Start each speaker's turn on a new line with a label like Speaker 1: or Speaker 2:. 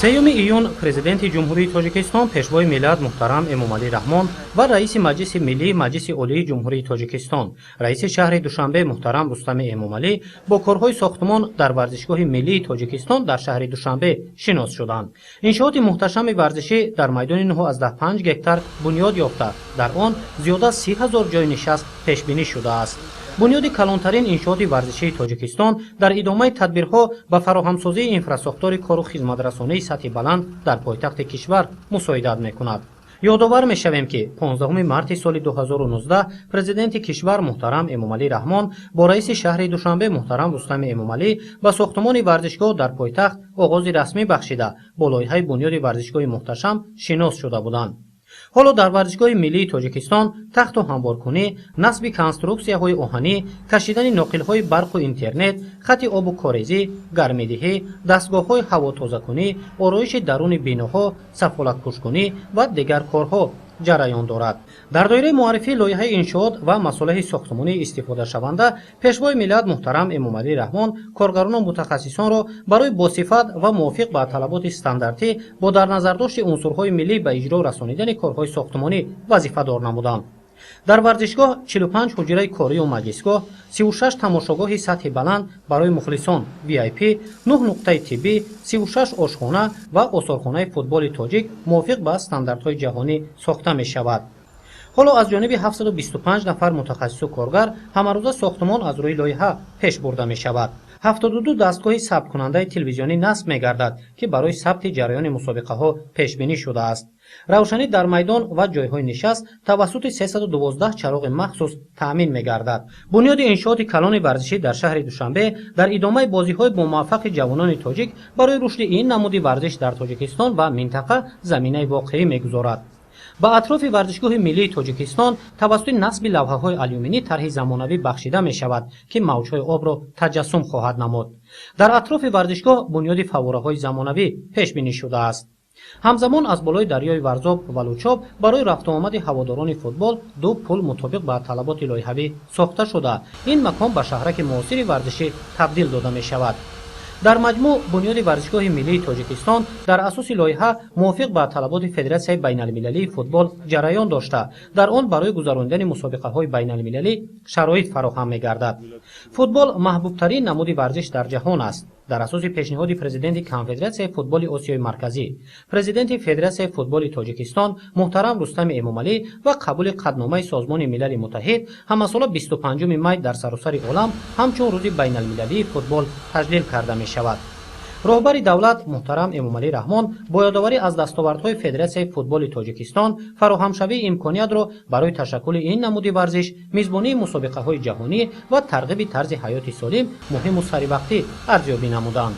Speaker 1: سیوم ایون پرزیدنت جمهوری تاجیکستان پیشوای ملت محترم امامعلی رحمان و رئیس مجلس ملی مجلس عالی جمهوری تاجیکستان رئیس شهر دوشنبه محترم رستم امامعلی با کارهای ساختمان در ورزشگاه ملی تاجیکستان در شهر دوشنبه شناس شدند. انشاءات محتشم ورزشی در میدان 9.5 گکتار بنیاد یافته، در آن زیاده از 30,000 جای نشست پیش بینی شده است. بنیاد کلانترین انشاءات ورزشی تاجیکستان در ادامه تدبیرها به فراهمسازی انفراستراکچور کار و خدمترسانی سطح بلند در پایتخت کشور مساعدت میکند. یادآور میشویم که 15 مارس سال 2019 پرزیدنت کشور محترم امامعلی رحمان با رئیس شهر دوشنبه محترم رستم امامعلی به ساختمان ورزشگاه در پایتخت آغاز رسمی بخشیده با لایحه بنیاد ورزشگاه محتشم شناس شده بودند. حالا در ورزشگاه ملی تاجیکستان تخت و هموارکنی، نصب کنسترکسیاهای آهنی، کشیدن ناقلهای برق و اینترنت، خط آب و کاریزی، گرمایدهی، دستگاه‌های هواتازه‌کنی، آرایش درون بیناها، سفالت‌پوشکنی و دیگر کارها جریان دارد. در دایره معرفی لایحه انشاءات و مصالح ساختمانی استفاده شونده، پیشوای ملت محترم امامعلی رحمان کارگران و متخصصان را برای باصفت و موافق به طلبات استانداردی با در نظر داشت عنصرهای ملی به اجرا رسانیدن کارهای ساختمانی وظیفه دار نمودند. در ورزشگاه 45 حجره کاری و مجلسگاه، 36 تماشاگاه سطح بلند برای مخلصان VIP، 9 نقطه طبی، 36 آشخانه و آثارخانه فوتبال تاجیک موافق به استانداردهای جهانی ساخته می شود. حالا از جانب 725 نفر متخصص و کارگر همروزه ساختمان از روی لایحه پیش برده می شود. 72 دستگاه ثبت کننده تلویزیونی نصب می گردد که برای ثبت جریان مسابقه ها پیش بینی شده است. روشنی در میدان و جایهای نشست توسط 312 چراغ مخصوص تأمین می گردد. بنیاد انشاءات کلان ورزشی در شهر دوشنبه در ادامه بازی‌های با موفق جوانان تاجیک برای رشد این نمود ورزش در تاجیکستان و منطقه زمینه واقعی می‌گذارد. با اطراف ورزشگاه ملی تاجیکستان توسط نصب لوحه‌های آلومینی طرح زمانوی بخشیده می شود که موجهای آب را تجسم خواهد نمود. در اطراف ورزشگاه بنیاد فواره‌های زمانوی پیش بینی شده است. همزمان از بالای دریای ورزاب و لوچاب برای رفت و آمد هواداران فوتبال دو پل مطابق با طلبات لایحه‌ای ساخته شده. این مکان به شهرک معاصر ورزشی تبدیل داده می شود. در مجموع بنیاد ورزشگاه ملی تاجیکستان در اساس لایحه موافق به طلبات فدراسیون بین‌المللی فوتبال جریان داشته، در آن برای گذراندن مسابقه‌های بین‌المللی شرایط فراهم می‌گردد. فوتبال محبوب‌ترین نمود ورزش در جهان است. در اساس پیشنهاد پرزیدنت کنفدراسیون فوتبال آسیای مرکزی، پرزیدنت فدراسیون فوتبال تاجیکستان محترم رستم امامعلی و قبول قطعنامه سازمان ملل متحد همسال 25 می در سراسر عالم همچون روز بین‌المللی فوتبال تجلیل کرده می شود. رهبر دولت محترم امامعلی رحمان با یادآوری از دستاوردهای فدراسیون فوتبال تاجیکستان فراهم‌شوی امکانیت را برای تشکل این نمود ورزش، میزبانی مسابقه‌های جهانی و ترغیب طرز حیات سالم مهم و سریع وقتی ارزیابی نمودند.